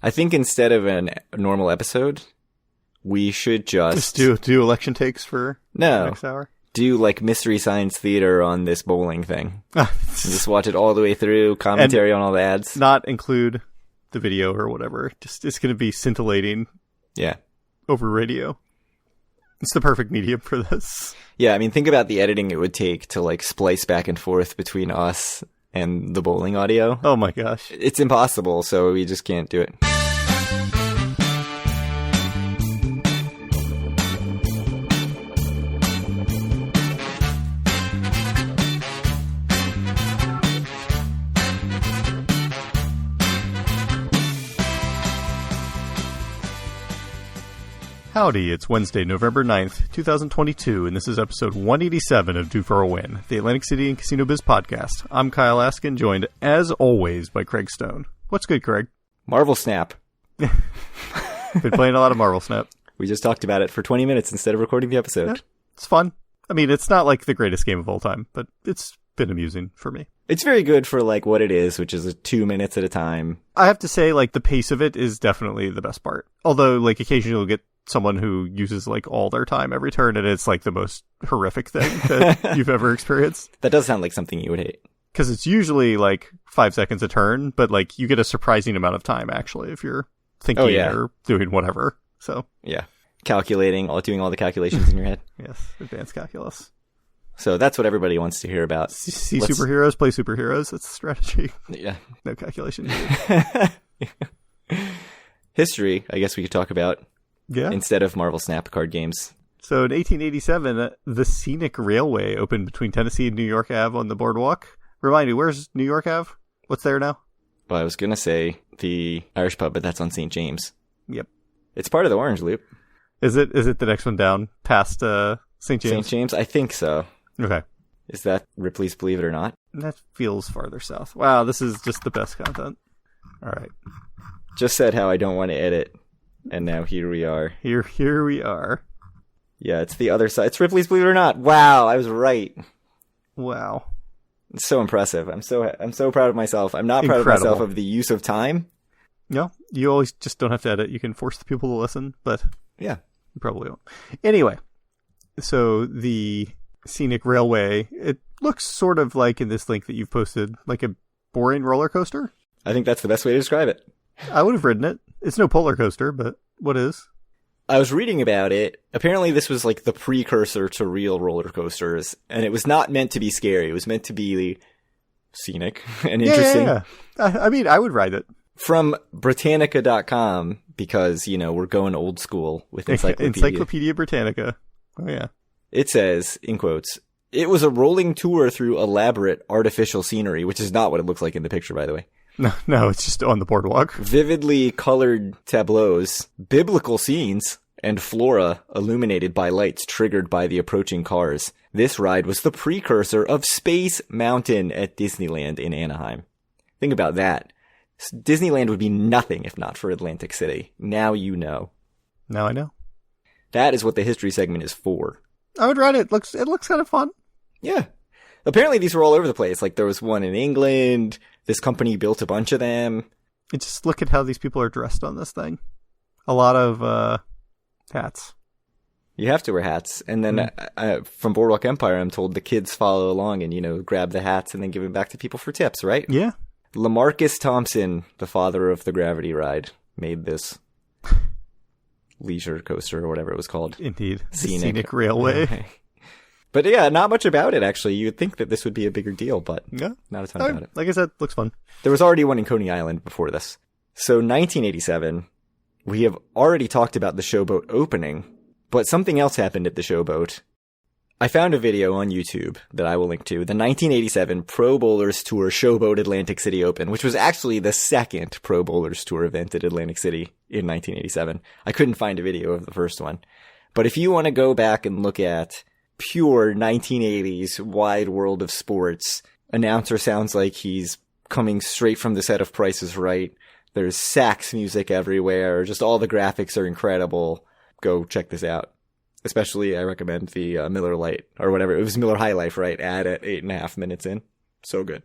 I think instead of a normal episode, we should just do election takes for the next hour. Do like Mystery Science Theater on this bowling thing. Just watch it all the way through, commentary on all the ads. Not include the video or whatever. Just it's going to be scintillating. Yeah. Over radio. It's the perfect medium for this. Yeah, I mean, think about the editing it would take to like splice back and forth between us and the bowling audio. Oh my gosh. It's impossible, so we just can't do it. Howdy, it's Wednesday, November 9th, 2022, and this is episode 187 of Due for a Win, the Atlantic City and Casino Biz podcast. I'm Kyle Askin, joined, as always, by Craig Stone. What's good, Craig? Marvel Snap. Been playing a lot of Marvel Snap. We just talked about it for 20 minutes instead of recording the episode. Yeah, it's fun. I mean, it's not like the greatest game of all time, but it's been amusing for me. It's very good for like what it is, which is 2 minutes at a time. I have to say, like, the pace of it is definitely the best part. Although, like, occasionally you'll get someone who uses like all their time every turn, and it's like the most horrific thing that you've ever experienced. That does sound like something you would hate. Because it's usually like 5 seconds a turn, but like you get a surprising amount of time actually if you're thinking or doing whatever. So yeah, calculating, doing all the calculations in your head. Yes, advanced calculus. So that's what everybody wants to hear about. See superheroes, play superheroes. That's strategy. Yeah, no calculation. History, I guess we could talk about. Yeah. Instead of Marvel Snap card games. So in 1887, the Scenic Railway opened between Tennessee and New York Ave on the boardwalk. Remind me, where's New York Ave? What's there now? Well, I was going to say the Irish pub, but that's on St. James. Yep. It's part of the Orange Loop. Is it the next one down past St. James? St. James? I think so. Okay. Is that Ripley's Believe It or Not? That feels farther south. Wow, this is just the best content. All right. Just said how I don't want to edit. And now here we are. Here we are. Yeah, it's the other side. It's Ripley's Believe It or Not. Wow, I was right. Wow. It's so impressive. I'm so proud of myself. I'm not proud of myself of the use of time. No, you always just don't have to edit. You can force the people to listen, but yeah, you probably won't. Anyway, so the Scenic Railway, it looks sort of like in this link that you've posted, like a boring roller coaster. I think that's the best way to describe it. I would have ridden it. It's no polar coaster, but what is? I was reading about it. Apparently this was like the precursor to real roller coasters, and it was not meant to be scary. It was meant to be scenic and interesting. Yeah. I mean, I would ride it. From Britannica.com, because, you know, we're going old school with Encyclopedia Britannica. Oh, yeah. It says, in quotes, "It was a rolling tour through elaborate artificial scenery," which is not what it looks like in the picture, by the way. No, it's just on the boardwalk. "Vividly colored tableaus, biblical scenes, and flora illuminated by lights triggered by the approaching cars. This ride was the precursor of Space Mountain at Disneyland in Anaheim." Think about that. Disneyland would be nothing if not for Atlantic City. Now you know. Now I know. That is what the history segment is for. I would ride it. It looks kind of fun. Yeah. Apparently these were all over the place. Like there was one in England. This company built a bunch of them. And just look at how these people are dressed on this thing. A lot of hats. You have to wear hats. And then from Boardwalk Empire, I'm told the kids follow along and, you know, grab the hats and then give them back to people for tips, right? Yeah. Lamarcus Thompson, the father of the Gravity Ride, made this leisure coaster or whatever it was called. Indeed. Scenic Railway. But yeah, not much about it, actually. You would think that this would be a bigger deal, but not a ton about it. Like I said, looks fun. There was already one in Coney Island before this. So 1987, we have already talked about the Showboat opening, but something else happened at the Showboat. I found a video on YouTube that I will link to, the 1987 Pro Bowlers Tour Showboat Atlantic City Open, which was actually the second Pro Bowlers Tour event at Atlantic City in 1987. I couldn't find a video of the first one. But if you want to go back and look at pure 1980s wide world of sports, announcer sounds like he's coming straight from the set of Price is Right. There's sax music everywhere. Just all the graphics are incredible. Go check this out. Especially, I recommend the Miller Lite, or whatever. It was Miller High Life, right? Ad at 8.5 minutes in. So good.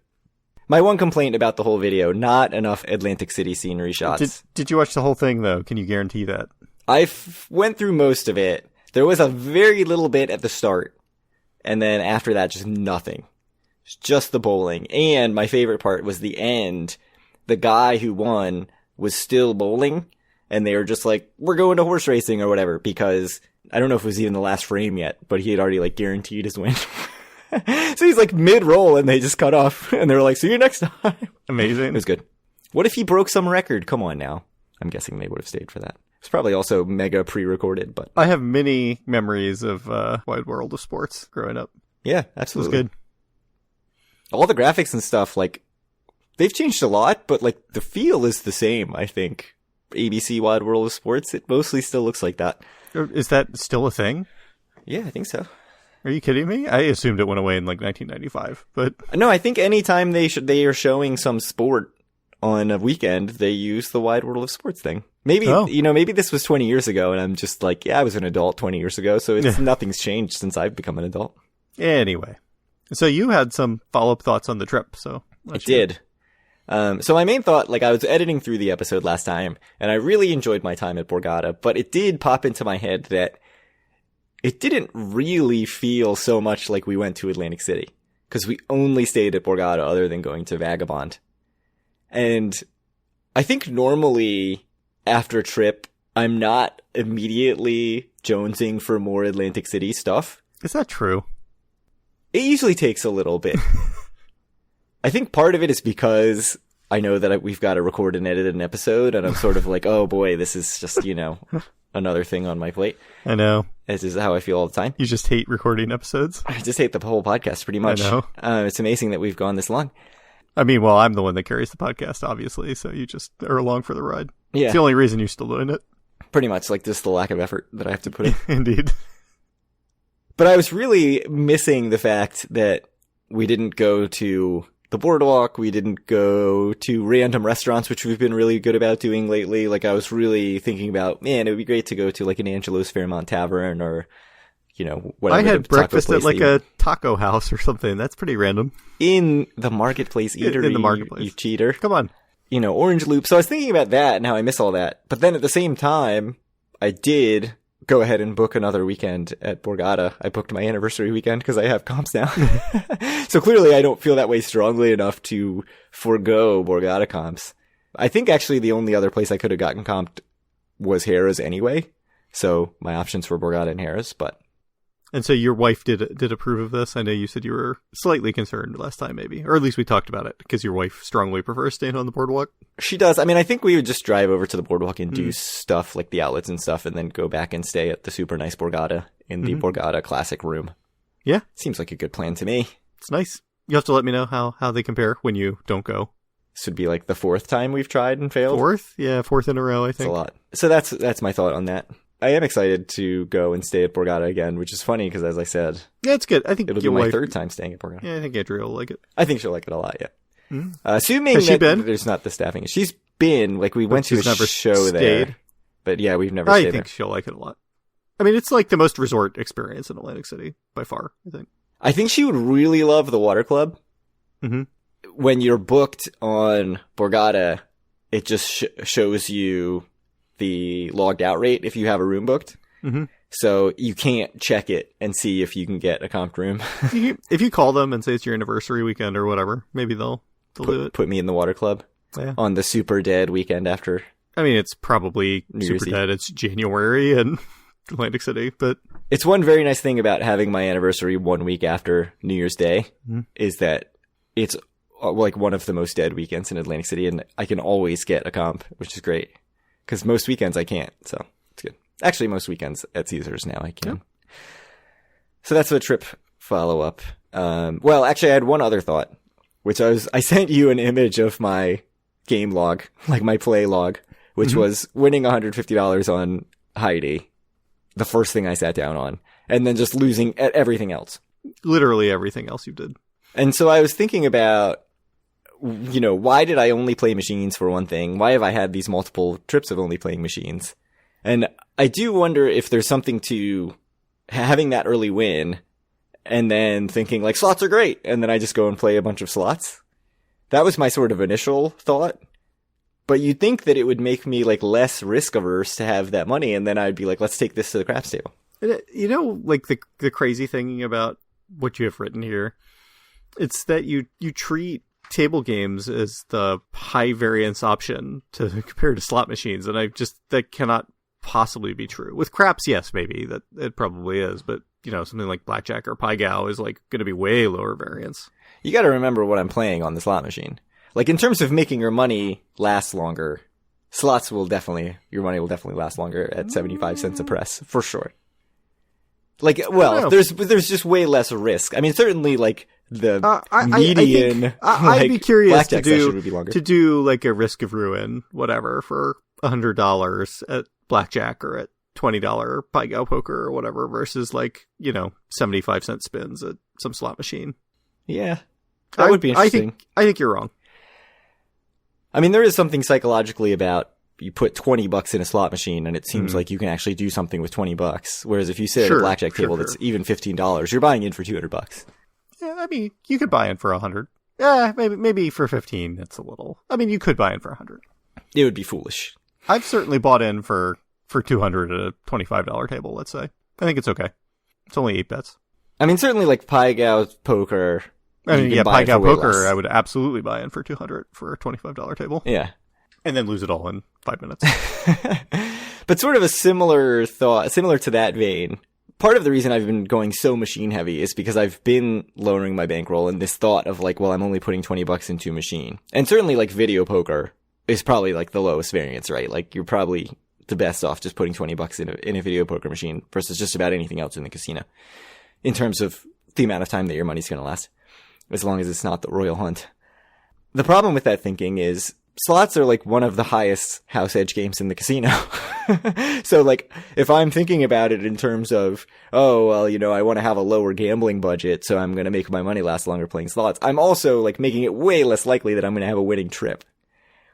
My one complaint about the whole video, not enough Atlantic City scenery shots. Did you watch the whole thing, though? Can you guarantee that? I went through most of it. There was a very little bit at the start. And then after that, just nothing. Just the bowling. And my favorite part was the end. The guy who won was still bowling. And they were just like, we're going to horse racing or whatever. Because I don't know if it was even the last frame yet. But he had already like guaranteed his win. So he's like mid-roll and they just cut off. And they were like, see you next time. Amazing. It was good. What if he broke some record? Come on now. I'm guessing they would have stayed for that. It's probably also mega pre-recorded, but I have many memories of Wide World of Sports growing up. Yeah, absolutely. It was good. All the graphics and stuff, like, they've changed a lot, but like the feel is the same, I think. ABC Wide World of Sports, it mostly still looks like that. Is that still a thing? Yeah, I think so. Are you kidding me? I assumed it went away in like 1995, but no, I think anytime they are showing some sport on a weekend, they use the Wide World of Sports thing. Maybe, maybe this was 20 years ago and I'm just like, yeah, I was an adult 20 years ago. So nothing's changed since I've become an adult. Anyway, so you had some follow-up thoughts on the trip. So I did. So my main thought, like I was editing through the episode last time and I really enjoyed my time at Borgata, but it did pop into my head that it didn't really feel so much like we went to Atlantic City because we only stayed at Borgata other than going to Vagabond. And I think normally after a trip, I'm not immediately jonesing for more Atlantic City stuff. Is that true? It usually takes a little bit. I think part of it is because I know that we've got to record and edit an episode, and I'm sort of like, oh boy, this is just, another thing on my plate. I know. This is how I feel all the time. You just hate recording episodes? I just hate the whole podcast pretty much. I know. It's amazing that we've gone this long. I mean, well, I'm the one that carries the podcast, obviously, so you just are along for the ride. Yeah. It's the only reason you're still doing it. Pretty much, like just the lack of effort that I have to put in. Indeed. But I was really missing the fact that we didn't go to the boardwalk, we didn't go to random restaurants, which we've been really good about doing lately. Like, I was really thinking about, man, it would be great to go to like an Angelo's Fairmont Tavern or, whatever. I had breakfast at like a taco house or something. That's pretty random. In the Marketplace Eatery. In the Marketplace. You cheater. Come on. Orange Loop. So I was thinking about that and how I miss all that. But then at the same time, I did go ahead and book another weekend at Borgata. I booked my anniversary weekend because I have comps now. So clearly I don't feel that way strongly enough to forego Borgata comps. I think actually the only other place I could have gotten comped was Harrah's anyway. So my options were Borgata and Harrah's, but. And so your wife did approve of this? I know you said you were slightly concerned last time, maybe. Or at least we talked about it, because your wife strongly prefers staying on the boardwalk. She does. I mean, I think we would just drive over to the boardwalk and do stuff like the outlets and stuff, and then go back and stay at the super nice Borgata in the Borgata Classic room. Yeah. Seems like a good plan to me. It's nice. You have to let me know how they compare when you don't go. This would be like the fourth time we've tried and failed. Fourth? Yeah, fourth in a row, I think. It's a lot. So that's my thought on that. I am excited to go and stay at Borgata again, which is funny because, as I said, yeah, it's good. I think it'll be my third time staying at Borgata. Yeah, I think Andrea will like it. I think she'll like it a lot. Yeah, Has assuming that she been? There's not the staffing. She's been we went to a show there, but yeah, we've never. I stayed think there. she'll like it a lot. I mean, it's like the most resort experience in Atlantic City by far. I think she would really love the water club. Mm-hmm. When you're booked on Borgata, it just shows you the logged out rate if you have a room booked. Mm-hmm. So you can't check it and see if you can get a comped room. If you call them and say it's your anniversary weekend or whatever, maybe they'll do it. Put me in the water club on the super dead weekend after. I mean, it's probably New super Year's Eve. dead. It's January in Atlantic City, but it's one very nice thing about having my anniversary 1 week after New Year's Day is that it's like one of the most dead weekends in Atlantic City, and I can always get a comp, which is great because most weekends I can't. So it's good. Actually, most weekends at Caesars now I can. Yeah. So that's a trip follow-up. Well, actually, I had one other thought, which I sent you an image of my game log, like my play log, which was winning $150 on Heidi, the first thing I sat down on, and then just losing at everything else. Literally everything else you did. And so I was thinking about, why did I only play machines for one thing? Why have I had these multiple trips of only playing machines? And I do wonder if there's something to having that early win and then thinking like slots are great. And then I just go and play a bunch of slots. That was my sort of initial thought. But you'd think that it would make me like less risk averse to have that money, and then I'd be like, let's take this to the craps table. You know, like the crazy thing about what you have written here, it's that you treat table games as the high variance option to compare to slot machines, and that cannot possibly be true. With craps, yes, maybe that it probably is, but you know, something like blackjack or pie gow is like going to be way lower variance. You got to remember what I'm playing on the slot machine. Like in terms of making your money last longer, your money will definitely last longer at 75 cents a press for sure. Like, well, there's just way less risk. I mean, certainly like the median. I'd be curious to to do like a Risk of Ruin, whatever, for $100 at blackjack or at $20 pie gow poker or whatever, versus like, you know, 75-cent spins at some slot machine. Yeah, that would be interesting. I think you're wrong. I mean, there is something psychologically about you put $20 in a slot machine and it seems like you can actually do something with $20. Whereas if you sit at a blackjack table that's even $15, you're buying in for $200. Yeah, I mean, you could buy in for $100. Yeah, maybe for 15. That's a little. I mean, you could buy in for $100. It would be foolish. I've certainly bought in for $200 at a $25 table. Let's say. I think it's okay. It's only 8 bets. I mean, certainly like pie gow poker. I mean, yeah, pie gow poker. I would absolutely buy in for $200 for a $25 table. Yeah. And then lose it all in 5 minutes. But sort of a similar to that vein, part of the reason I've been going so machine heavy is because I've been lowering my bankroll and this thought of like, well, I'm only putting $20 into a machine. And certainly like video poker is probably like the lowest variance, right? Like you're probably the best off just putting $20 in a video poker machine versus just about anything else in the casino in terms of the amount of time that your money's going to last, as long as it's not the Royal Hunt. The problem with that thinking is slots are like one of the highest house edge games in the casino. So like if I'm thinking about it in terms of, oh, well, you know, I want to have a lower gambling budget, so I'm going to make my money last longer playing slots, I'm also like making it way less likely that I'm going to have a winning trip.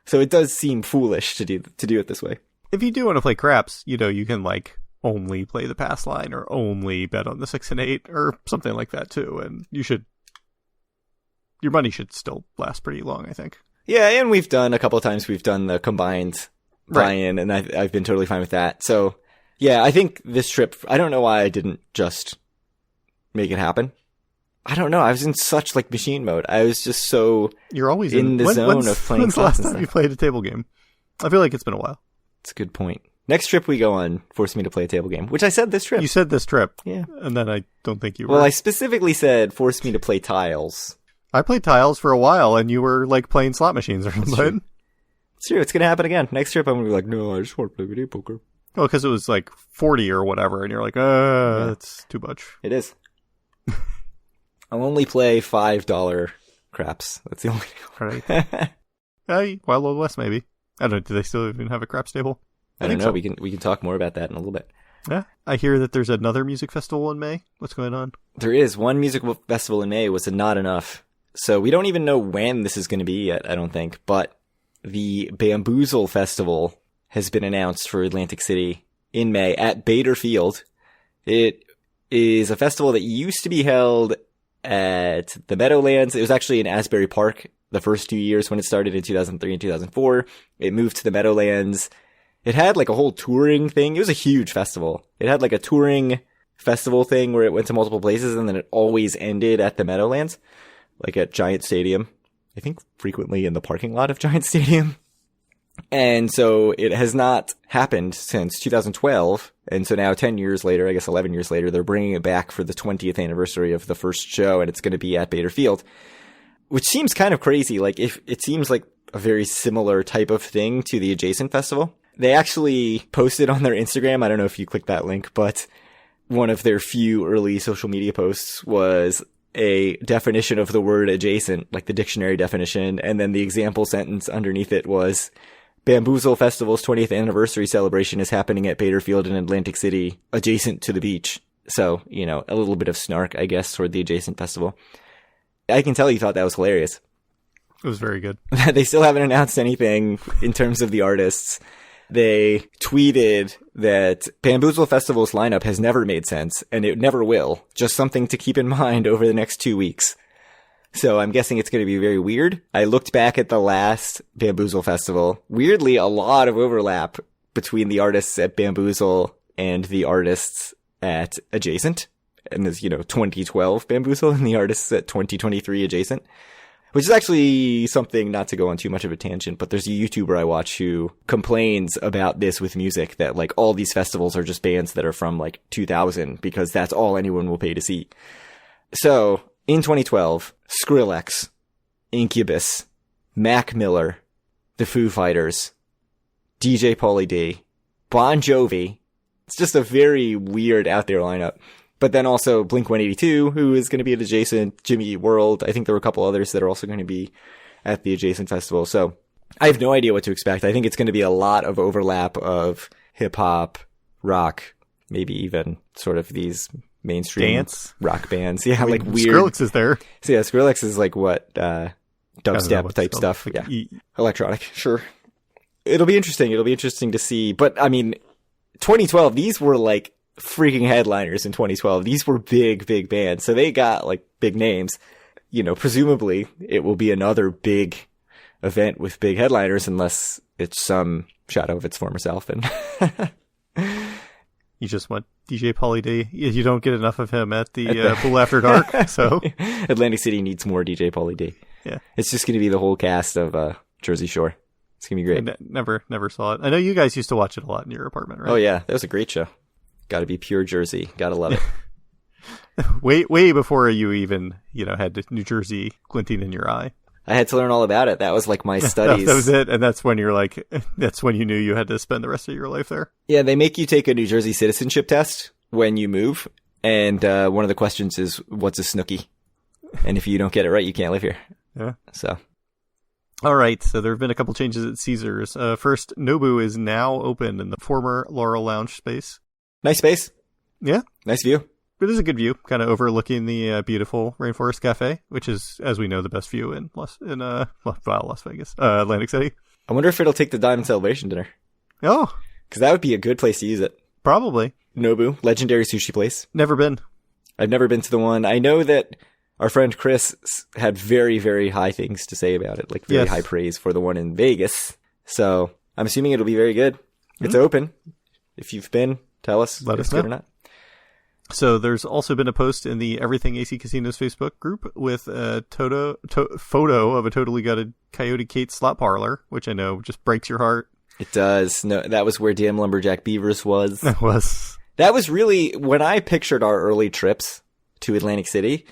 So it does seem foolish to do it this way. If you do want to play craps, you know, you can like only play the pass line or only bet on the 6 and 8 or something like that too. And your money should still last pretty long, I think. Yeah, and we've done a couple of times, we've done the combined buy-in, and I've been totally fine with that. So, yeah, I think this trip, I don't know why I didn't just make it happen. I don't know. I was in such like machine mode. I was just so You're always in the zone of playing. When's the last time you played a table game? I feel like it's been a while. That's a good point. Next trip we go on, force me to play a table game, which I said this trip. You said this trip. Yeah. And then I don't think you were. Well, I specifically said force me to play tiles. I played tiles for a while, and you were, like, playing slot machines or something. It's true. It's going to happen again. Next trip, I'm going to be like, no, I just want to play video poker. Well, because it was, like, 40 or whatever, and you're like, that's too much. It is. I'll only play $5 craps. That's the only thing. Right. Wild Wild West, maybe. I don't know. Do they still even have a craps table? I don't know. So. We can talk more about that in a little bit. Yeah. I hear that there's another music festival in May. What's going on? There is. One music festival in May was not enough. So we don't even know when this is going to be yet, I don't think. But the Bamboozle Festival has been announced for Atlantic City in May at Bader Field. It is a festival that used to be held at the Meadowlands. It was actually in Asbury Park the first 2 years when it started in 2003 and 2004. It moved to the Meadowlands. It had like a whole touring thing. It was a huge festival. It had like a touring festival thing where it went to multiple places and then it always ended at the Meadowlands. Like at Giant Stadium. I think frequently in the parking lot of Giant Stadium. And so it has not happened since 2012. And so now 10 years later, I guess 11 years later, they're bringing it back for the 20th anniversary of the first show. And it's going to be at Bader Field, which seems kind of crazy. Like if it seems like a very similar type of thing to the adjacent festival. They actually posted on their Instagram. I don't know if you clicked that link, but one of their few early social media posts was a definition of the word adjacent, like the dictionary definition. And then the example sentence underneath it was, Bamboozle Festival's 20th anniversary celebration is happening at Bader Field in Atlantic City, adjacent to the beach. So, you know, a little bit of snark, I guess, toward the adjacent festival. I can tell you thought that was hilarious. It was very good. They still haven't announced anything in terms of the artists. They tweeted that Bamboozle Festival's lineup has never made sense, and it never will. Just something to keep in mind over the next 2 weeks. So I'm guessing it's going to be very weird. I looked back at the last Bamboozle Festival. Weirdly, a lot of overlap between the artists at Bamboozle and the artists at Adjacent. And there's, 2012 Bamboozle and the artists at 2023 Adjacent. Which is actually something, not to go on too much of a tangent, but there's a YouTuber I watch who complains about this with music, that like all these festivals are just bands that are from like 2000 because that's all anyone will pay to see. So, in 2012, Skrillex, Incubus, Mac Miller, the Foo Fighters, DJ Pauly D, Bon Jovi. It's just a very weird out there lineup. But then also Blink-182, who is going to be at Adjacent, Jimmy Eat World. I think there were a couple others that are also going to be at the Adjacent Festival. So I have no idea what to expect. I think it's going to be a lot of overlap of hip-hop, rock, maybe even sort of these mainstream dance rock bands. Yeah, like weird. Skrillex is there. So yeah, Skrillex is like what, dubstep type stuff. Yeah. Electronic. Sure. It'll be interesting. It'll be interesting to see. But I mean, 2012, these were like freaking headliners in 2012. These were big bands. So they got like big names. Presumably it will be another big event with big headliners unless it's some shadow of its former self. And you just want DJ Pauly D. You don't get enough of him at the Pool After Dark. So Atlantic City needs more DJ Pauly D. Yeah. It's just going to be the whole cast of Jersey Shore. It's going to be great. I never saw it. I know you guys used to watch it a lot in your apartment, right? Oh yeah. That was a great show. Got to be pure Jersey. Got to love it. way before you even, had New Jersey glinting in your eye. I had to learn all about it. That was like my studies. That was it. And that's when that's when you knew you had to spend the rest of your life there. Yeah. They make you take a New Jersey citizenship test when you move. And one of the questions is, what's a Snooki? And if you don't get it right, you can't live here. Yeah. So. All right. So there have been a couple changes at Caesars. First, Nobu is now open in the former Laurel Lounge space. Nice space. Yeah. Nice view. It is a good view, kind of overlooking the beautiful Rainforest Cafe, which is, as we know, the best view in Las Vegas, Atlantic City. I wonder if it'll take the Diamond Celebration dinner. Oh. Because that would be a good place to use it. Probably. Nobu, legendary sushi place. Never been. I've never been to the one. I know that our friend Chris had very, very high things to say about it, like very high praise for the one in Vegas. So I'm assuming it'll be very good. It's open. If you've been, tell us Let if us it's know. good or not. So there's also been a post in the Everything AC Casinos Facebook group with a photo of a totally gutted Coyote Kate slot parlor, which I know just breaks your heart. It does. No, that was where Damn Lumberjack Beavers was. That was. That was really, when I pictured our early trips to Atlantic City,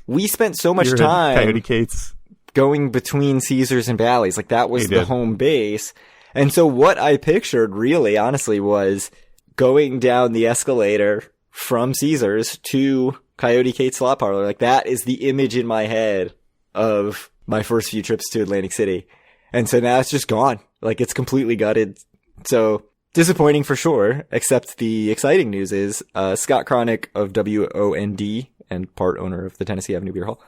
we spent so much time Coyote Kate's going between Caesars and Bally's. Like that was the home base. And so what I pictured really, honestly, was going down the escalator from Caesars to Coyote Kate slot parlor. Like that is the image in my head of my first few trips to Atlantic City. And so now it's just gone. Like it's completely gutted. So disappointing for sure, except the exciting news is, Scott Cronick of WOND and part owner of the Tennessee Avenue Beer Hall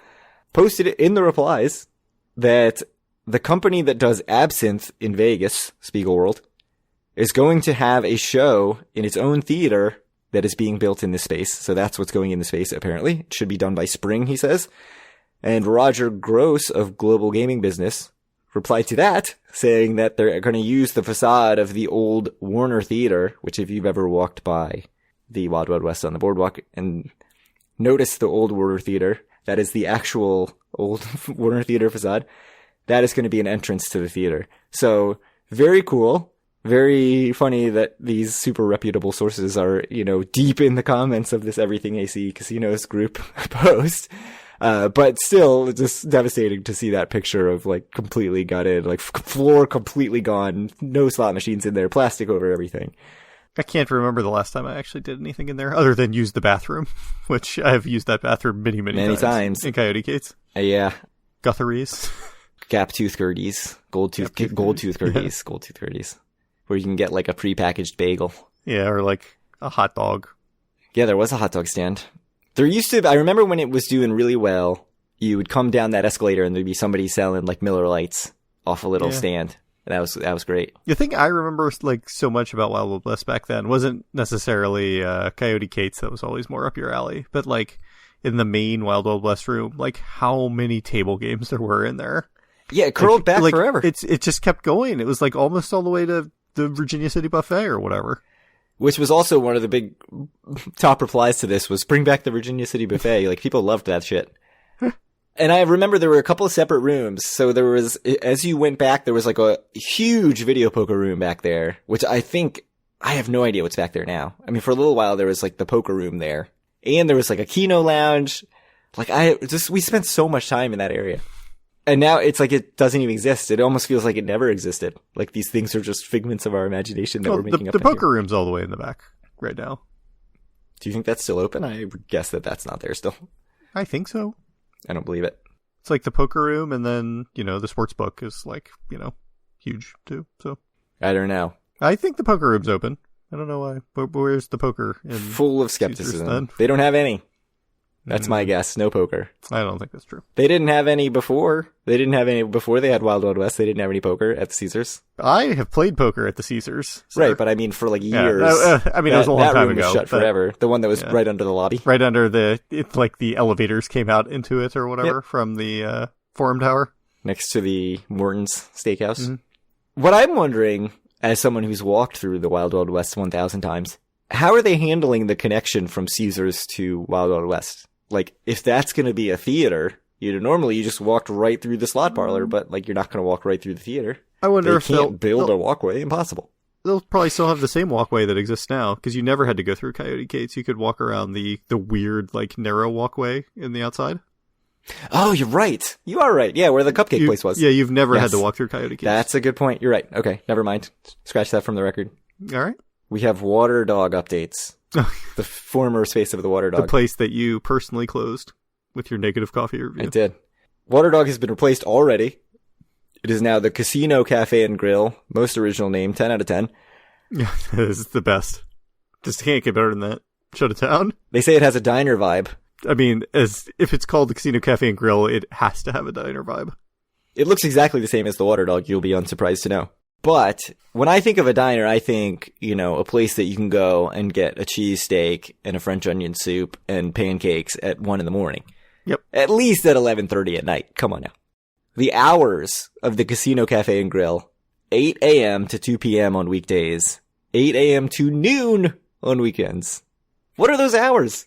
posted in the replies that the company that does absinthe in Vegas, Spiegelworld, is going to have a show in its own theater that is being built in this space. So that's what's going in the space, apparently. It should be done by spring, he says. And Roger Gross of Global Gaming Business replied to that, saying that they're going to use the facade of the old Warner Theater, which if you've ever walked by the Wild Wild West on the boardwalk and noticed the old Warner Theater, that is the actual old Warner Theater facade, that is going to be an entrance to the theater. So very cool. Very funny that these super reputable sources are, deep in the comments of this Everything AC Casinos group post. But still just devastating to see that picture of like completely gutted, like floor completely gone, no slot machines in there, plastic over everything. I can't remember the last time I actually did anything in there other than use the bathroom, which I've used that bathroom many times. In Coyote Kate's. Yeah. Guthries. Gap tooth Gerties. Gold tooth Gerties. Gold tooth Gerties. Where you can get like a prepackaged bagel. Yeah, or like a hot dog. Yeah, there was a hot dog stand. There used to, I remember when it was doing really well, you would come down that escalator and there'd be somebody selling like Miller Lights off a little stand. And that was great. The thing I remember like so much about Wild Wild West back then wasn't necessarily Coyote Kate's, that was always more up your alley, but like in the main Wild Wild West room, like how many table games there were in there. Yeah, it curled back forever. It just kept going. It was like almost all the way to the Virginia City Buffet or whatever. Which was also one of the big top replies to this was bring back the Virginia City Buffet. Like, people loved that shit. And I remember there were a couple of separate rooms. So there was, as you went back, there was like a huge video poker room back there, which I have no idea what's back there now. I mean, for a little while there was like the poker room there. And there was like a Keno lounge. Like, we spent so much time in that area. And now it's like it doesn't even exist. It almost feels like it never existed. Like these things are just figments of our imagination that we're making up. The poker room's all the way in the back right now. Do you think that's still open? I would guess that that's not there still. I think so. I don't believe it. It's like the poker room, and then, the sports book is like, huge too. So I don't know. I think the poker room's open. I don't know why. But where's the poker? Full of skepticism. They don't have any. That's my guess. No poker. I don't think that's true. They didn't have any before. They had Wild Wild West. They didn't have any poker at the Caesars. I have played poker at the Caesars. So. Right, but I mean for like years. I mean, it was a long time that room ago. Was shut forever. The one that was right under the lobby. Right under the elevators came out into it or whatever from the Forum Tower. Next to the Morton's Steakhouse. Mm-hmm. What I'm wondering, as someone who's walked through the Wild Wild West 1,000 times, how are they handling the connection from Caesars to Wild Wild West? Like, if that's going to be a theater, normally you just walked right through the slot parlor, but like you're not going to walk right through the theater. I wonder if they'll build a walkway. Impossible. They'll probably still have the same walkway that exists now, because you never had to go through Coyote Gates. You could walk around the weird, like, narrow walkway in the outside. Oh, you're right. You are right. Yeah, where the cupcake place was. Yeah, you've never had to walk through Coyote Gates. That's a good point. You're right. Okay, never mind. Scratch that from the record. All right. We have Water Dog updates. The former space of the Water Dog. The place that you personally closed with your negative coffee review. I did. Water Dog has been replaced already. It is now the Casino Cafe and Grill. Most original name, 10 out of 10. Yeah, this is the best. Just can't get better than that. Shut it down. They say it has a diner vibe. I mean, as if it's called the Casino Cafe and Grill, it has to have a diner vibe. It looks exactly the same as the Water Dog, you'll be unsurprised to know. But when I think of a diner, I think, a place that you can go and get a cheesesteak and a French onion soup and pancakes at 1 a.m. Yep. At least at 11:30 at night. Come on now. The hours of the Casino Cafe and Grill, 8 a.m. to 2 p.m. on weekdays, 8 a.m. to noon on weekends. What are those hours?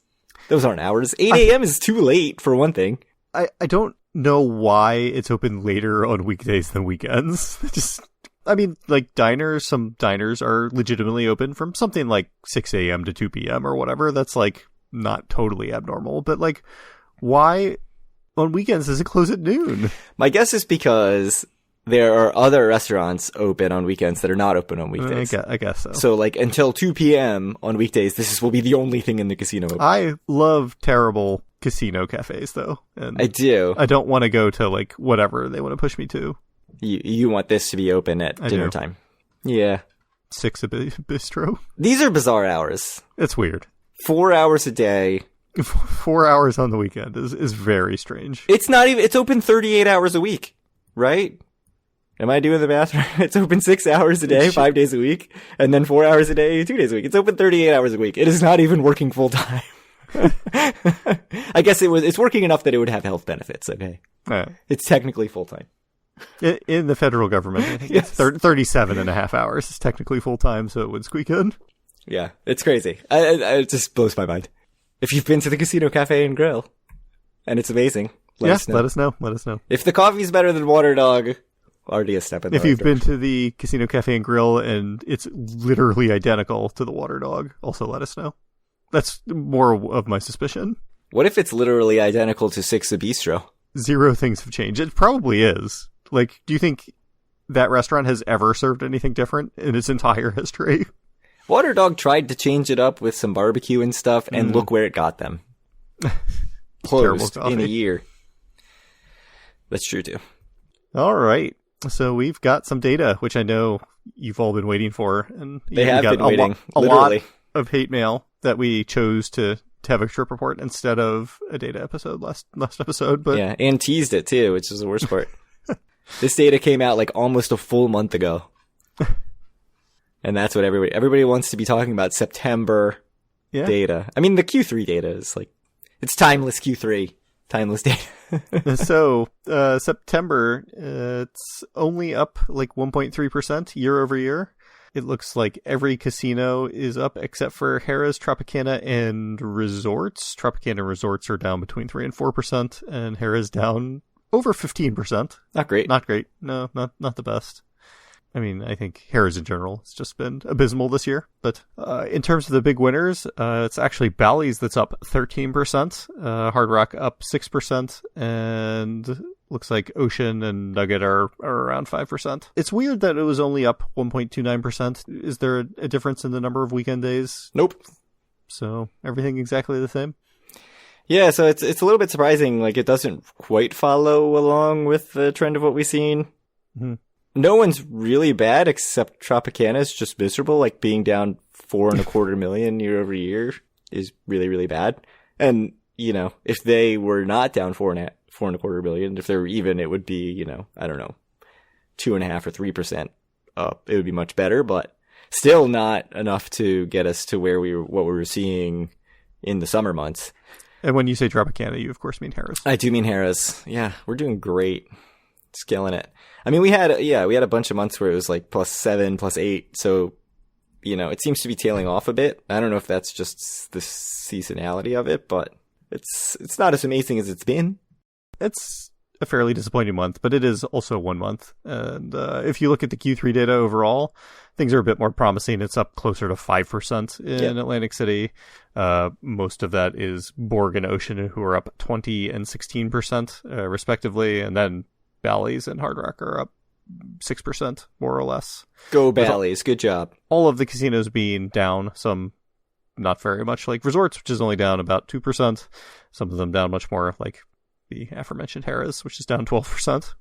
Those aren't hours. 8 a.m. is too late, for one thing. I don't know why it's open later on weekdays than weekends. Some diners are legitimately open from something like 6 a.m. to 2 p.m. or whatever. That's, like, not totally abnormal. But, like, why on weekends does it close at noon? My guess is because there are other restaurants open on weekends that are not open on weekdays. I guess so. So, like, until 2 p.m. on weekdays, will be the only thing in the casino open. I love terrible casino cafes, though. And I do. I don't want to go to, like, whatever they want to push me to. You want this to be open at dinner time. Yeah. 6 a bistro. These are bizarre hours. It's weird. 4 hours a day. 4 hours on the weekend is very strange. It's open 38 hours a week, right? Am I doing the math right? It's open 6 hours a day, 5 days a week, and then 4 hours a day, 2 days a week. It's open 38 hours a week. It is not even working full time. I guess it's working enough that it would have health benefits, okay? It's technically full time. In the federal government, I think yes. It's 37 and a half hours. It's technically full time, so it would squeak in. Yeah, it's crazy. It just blows my mind. If you've been to the Casino Cafe and Grill, and it's amazing, let us know. Let us know. If the coffee's better than Water Dog, already a step in the right direction. If you've been to the Casino Cafe and Grill and it's literally identical to the Water Dog, also let us know. That's more of my suspicion. What if it's literally identical to Six a Bistro? 0 things have changed. It probably is. Like, do you think that restaurant has ever served anything different in its entire history? Water Dog tried to change it up with some barbecue and stuff, and look where it got them. Closed in a year. That's true, too. All right. So we've got some data, which I know you've all been waiting for. And they have been waiting, a lot of hate mail that we chose to have a trip report instead of a data episode last episode. But yeah, and teased it, too, which is the worst part. This data came out like almost a full month ago. And that's what everybody wants to be talking about, September data. I mean, the Q3 data is like, It's timeless Q3. Timeless data. So, September, it's only up like 1.3% year over year. It looks like every casino is up except for Harrah's, Tropicana, and Resorts. Tropicana Resorts are down between 3 and 4%, and Harrah's down over 15%. Not great. Not great. No, not the best. I mean, I think Harrah's in general has just been abysmal this year. But in terms of the big winners, it's actually Bally's that's up 13%, Hard Rock up 6%, and looks like Ocean and Nugget are around 5%. It's weird that it was only up 1.29%. Is there a difference in the number of weekend days? Nope. So everything exactly the same? Yeah, so it's a little bit surprising. Like, it doesn't quite follow along with the trend of what we've seen. Mm-hmm. No one's really bad except Tropicana is just miserable. Like, being down $4.25 million year over year is really, really bad. And, you know, if they were not down $4.25 million, if they were even, it would be, you know, I don't know, 2.5 or 3% up. It would be much better, but still not enough to get us to what we were seeing in the summer months. And when you say Tropicana, you of course mean Harrah's. I do mean Harrah's. Yeah, we're doing great. Scaling it. I mean, we had a bunch of months where it was like +7, +8. So, you know, it seems to be tailing off a bit. I don't know if that's just the seasonality of it, but it's not as amazing as it's been. It's a fairly disappointing month, but it is also 1 month. And if you look at the Q3 data overall, things are a bit more promising. It's up closer to 5% in Atlantic City. Most of that is Borg and Ocean, who are up 20 and 16% respectively. And then Bally's and Hard Rock are up 6%, more or less. Go Bally's. Good job. All of the casinos being down, some not very much, like Resorts, which is only down about 2%. Some of them down much more, like the aforementioned Harrah's, which is down 12%.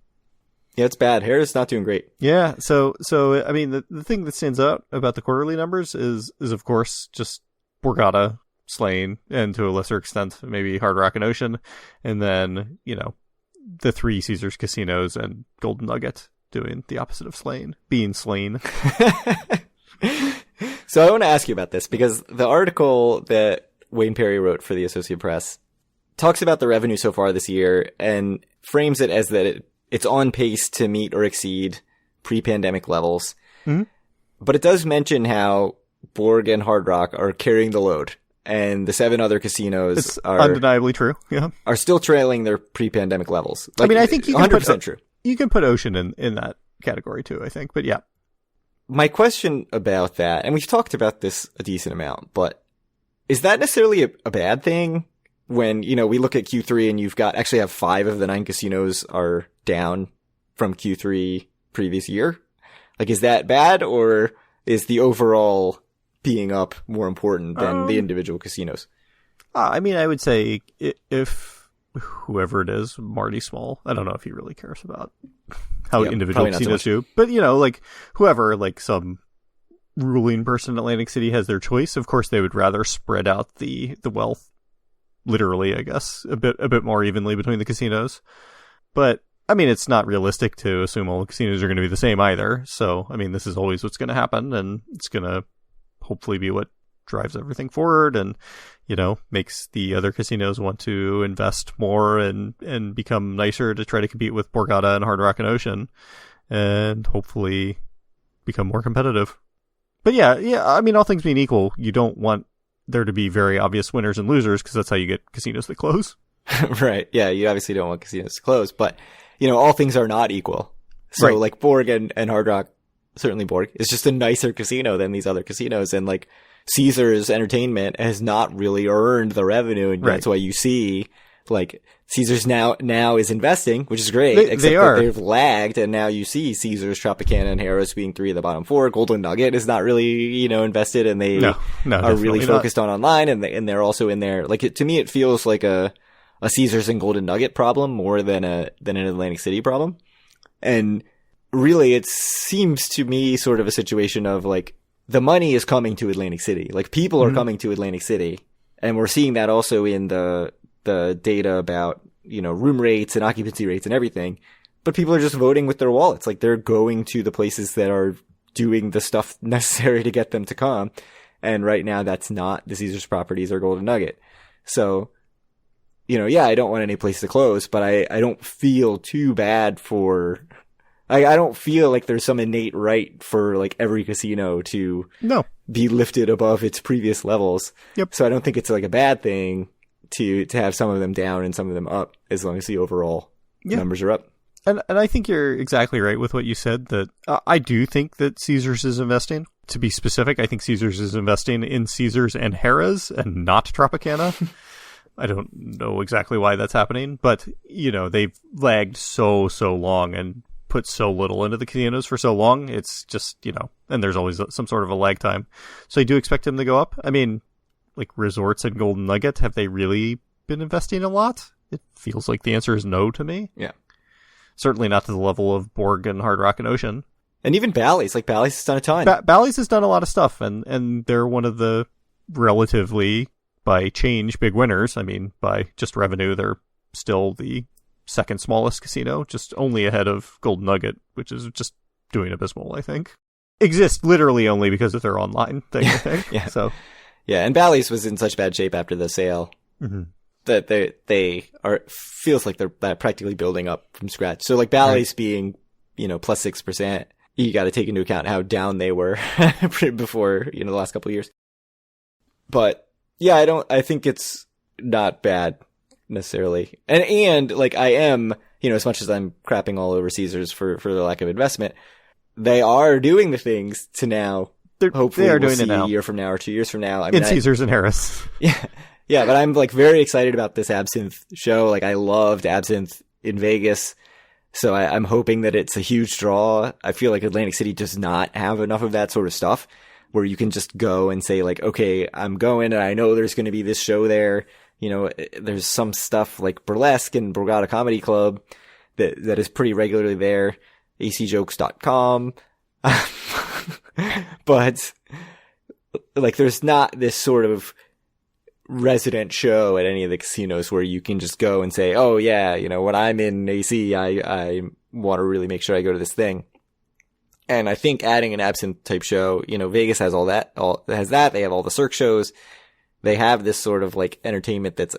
Yeah, it's bad. Harrah's not doing great. Yeah, so I mean, the thing that stands out about the quarterly numbers is of course just Borgata slaying, and to a lesser extent maybe Hard Rock and Ocean, and then, you know, the 3 Caesars casinos and Golden Nugget doing the opposite of slaying, being slain. So I want to ask you about this, because the article that Wayne Perry wrote for the Associated Press talks about the revenue so far this year and frames it as that it's on pace to meet or exceed pre-pandemic levels. Mm-hmm. But it does mention how Borg and Hard Rock are carrying the load, and the 7 other casinos are undeniably true. Yeah, are still trailing their pre-pandemic levels. Like, I mean, I think you can 100% true. You can put Ocean in that category too, I think. But yeah, my question about that, and we've talked about this a decent amount, but is that necessarily a bad thing? When, you know, we look at Q3 and you've got actually have 5 of the 9 casinos are down from Q3 previous year. Like, is that bad, or is the overall being up more important than the individual casinos? I mean, I would say if whoever it is, Marty Small, I don't know if he really cares about how individual casinos do, but, you know, like whoever, like some ruling person in Atlantic City has their choice. Of course, they would rather spread out the wealth, literally, I guess, a bit more evenly between the casinos. But I mean, it's not realistic to assume all the casinos are going to be the same either. So, I mean, this is always what's going to happen, and it's going to hopefully be what drives everything forward and, you know, makes the other casinos want to invest more and become nicer to try to compete with Borgata and Hard Rock and Ocean, and hopefully become more competitive. But yeah, I mean, all things being equal, you don't want there to be very obvious winners and losers, because that's how you get casinos that close. Right. Yeah, you obviously don't want casinos to close, but, you know, all things are not equal. So, right. Like, Borg and Hard Rock, certainly Borg, is just a nicer casino than these other casinos, and, like, Caesars Entertainment has not really earned the revenue, and that's why you see, like, Caesars now is investing, which is great, except that they've lagged, and now you see Caesars, Tropicana, and Harrah's being 3 of the bottom 4. Golden Nugget is not really, you know, invested, and they are really focused on online, and they're also in there. Like, to me, it feels like a Caesars and Golden Nugget problem more than an Atlantic City problem. And really, it seems to me sort of a situation of, like, the money is coming to Atlantic City. Like, people are coming to Atlantic City, and we're seeing that also in the data about, you know, room rates and occupancy rates and everything. But people are just voting with their wallets. Like, they're going to the places that are doing the stuff necessary to get them to come. And right now, that's not the Caesars properties or Golden Nugget. So yeah, I don't want any place to close, but I don't feel too bad for, I don't feel like there's some innate right for like every casino to be lifted above its previous levels. Yep. So I don't think it's like a bad thing to have some of them down and some of them up, as long as the overall numbers are up. And I think you're exactly right with what you said, that I do think that Caesars is investing. To be specific, I think Caesars is investing in Caesars and Harrah's and not Tropicana. I don't know exactly why that's happening, but, they've lagged so long and put so little into the casinos for so long. It's just, and there's always some sort of a lag time. So I do expect them to go up. I mean, like Resorts and Golden Nugget, have they really been investing a lot? It feels like the answer is no to me. Yeah. Certainly not to the level of Borg and Hard Rock and Ocean. And even Bally's. Like, Bally's has done a ton. Bally's has done a lot of stuff, and they're one of the relatively, by change, big winners. I mean, by just revenue, they're still the second smallest casino, just only ahead of Golden Nugget, which is just doing abysmal, I think. Exists literally only because of their online thing, I think. Yeah. So, yeah, and Bally's was in such bad shape after the sale that they are, feels like they're practically building up from scratch. So like Bally's being, plus 6%, you got to take into account how down they were before, the last couple of years. But yeah, I think it's not bad necessarily. And like I am, as much as I'm crapping all over Caesars for the lack of investment, they are doing the things to now. Hopefully they are we'll doing see it now. A year from now or 2 years from now. I mean, Caesars and Harris. Yeah. Yeah. But I'm like very excited about this Absinthe show. Like I loved Absinthe in Vegas. So I'm hoping that it's a huge draw. I feel like Atlantic City does not have enough of that sort of stuff where you can just go and say like, okay, I'm going and I know there's going to be this show there. There's some stuff like Burlesque and Borgata Comedy Club that is pretty regularly there. acjokes.com. But like, there's not this sort of resident show at any of the casinos where you can just go and say, oh yeah, when I'm in AC, I want to really make sure I go to this thing. And I think adding an Absinthe type show, Vegas has has that. They have all the Cirque shows. They have this sort of like entertainment that's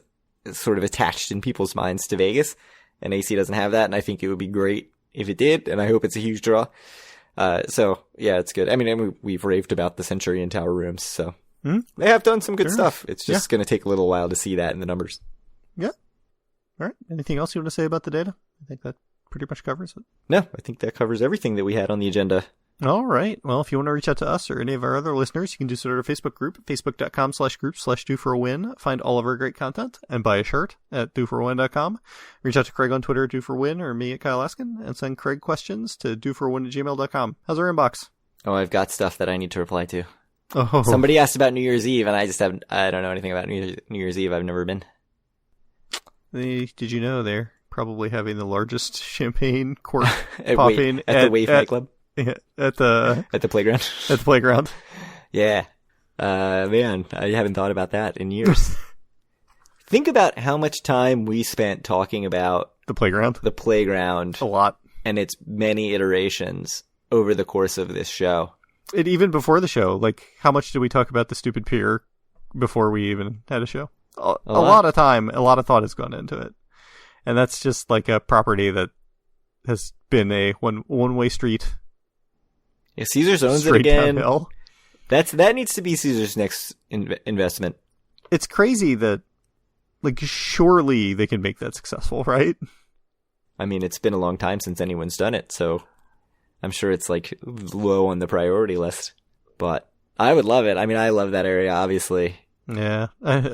sort of attached in people's minds to Vegas, and AC doesn't have that. And I think it would be great if it did. And I hope it's a huge draw. So yeah, it's good. I mean, we've raved about the Centurion Tower rooms, so they have done some good stuff. It's just going to take a little while to see that in the numbers. Yeah. All right. Anything else you want to say about the data? I think that pretty much covers it. No, I think that covers everything that we had on the agenda. All right. Well, if you want to reach out to us or any of our other listeners, you can do so at our Facebook group, facebook.com/group/DoForAWin. Find all of our great content and buy a shirt at DoForAWin.com. Reach out to Craig on Twitter at DoForWin or me at Kyle Askin, and send Craig questions to DoForAWin@gmail.com. How's our inbox? Oh, I've got stuff that I need to reply to. Oh. Somebody asked about New Year's Eve, and I don't know anything about New Year's Eve. I've never been. Did you know they're probably having the largest champagne cork at popping at the Wave nightclub? Yeah, at the playground. At the playground. Yeah. Man, I haven't thought about that in years. Think about how much time we spent talking about the playground. A lot. And its many iterations over the course of this show. And even before the show, like, how much did we talk about the stupid pier before we even had a show? A lot of time, a lot of thought has gone into it. And that's just like a property that has been a one-way street. Yeah, Caesars owns it again. Downhill. That needs to be Caesars' next investment. It's crazy that, like, surely they can make that successful, right? I mean, it's been a long time since anyone's done it, so I'm sure it's like low on the priority list. But I would love it. I mean, I love that area, obviously. Yeah,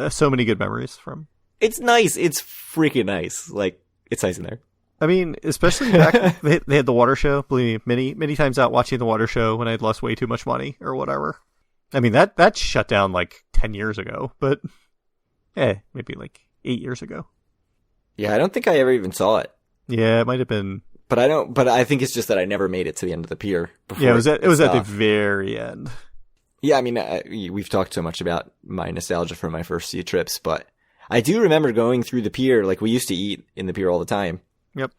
so many good memories from. It's nice. It's freaking nice. Like, it's nice in there. I mean, especially back, they had the water show. Believe me, many times out watching the water show when I had lost way too much money or whatever. I mean, that shut down like 10 years ago, but maybe like 8 years ago. Yeah, I don't think I ever even saw it. Yeah, it might have been. But I think it's just that I never made it to the end of the pier. Yeah, it was at the very end. Yeah, I mean, we've talked so much about my nostalgia from my first few trips, but I do remember going through the pier. Like, we used to eat in the pier all the time. Yep.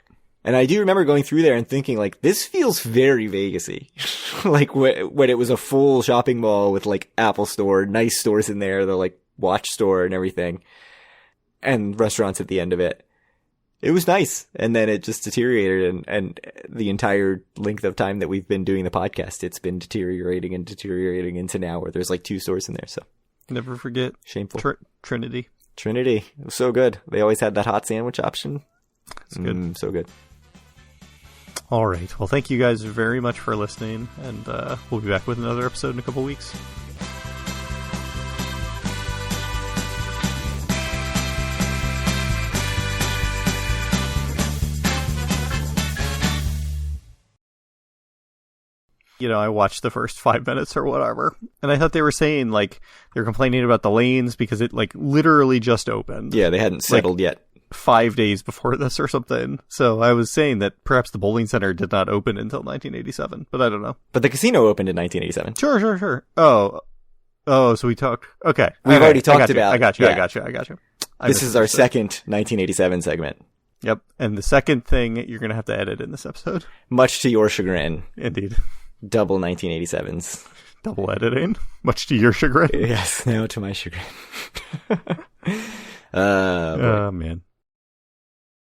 And I do remember going through there and thinking, like, this feels very Vegas-y. Like, when it was a full shopping mall with, like, Apple Store, nice stores in there, the, like, watch store and everything. and restaurants at the end of it. It was nice. And then it just deteriorated. And the entire length of time that we've been doing the podcast, it's been deteriorating into now where there's like 2 stores in there. So never forget. Shameful. Trinity. It was so good. They always had that hot sandwich option. It's good. So good. All right. Well, thank you guys very much for listening. And we'll be back with another episode in a couple weeks. You know, I watched the first 5 minutes or whatever, and I thought they were saying, like, they're complaining about the lanes because it, like, literally just opened. Yeah, they hadn't settled yet. 5 days before this or something. So I was saying that perhaps the bowling center did not open until 1987, but I don't know. But the casino opened in 1987. Sure. So we talked. Okay. We've already talked about. I got you. This is our second 1987 segment. Yep. And the second thing you're going to have to edit in this episode. Much to your chagrin. Indeed. Double 1987s. Double editing. Much to your chagrin. Yes, now to my chagrin. Oh, man.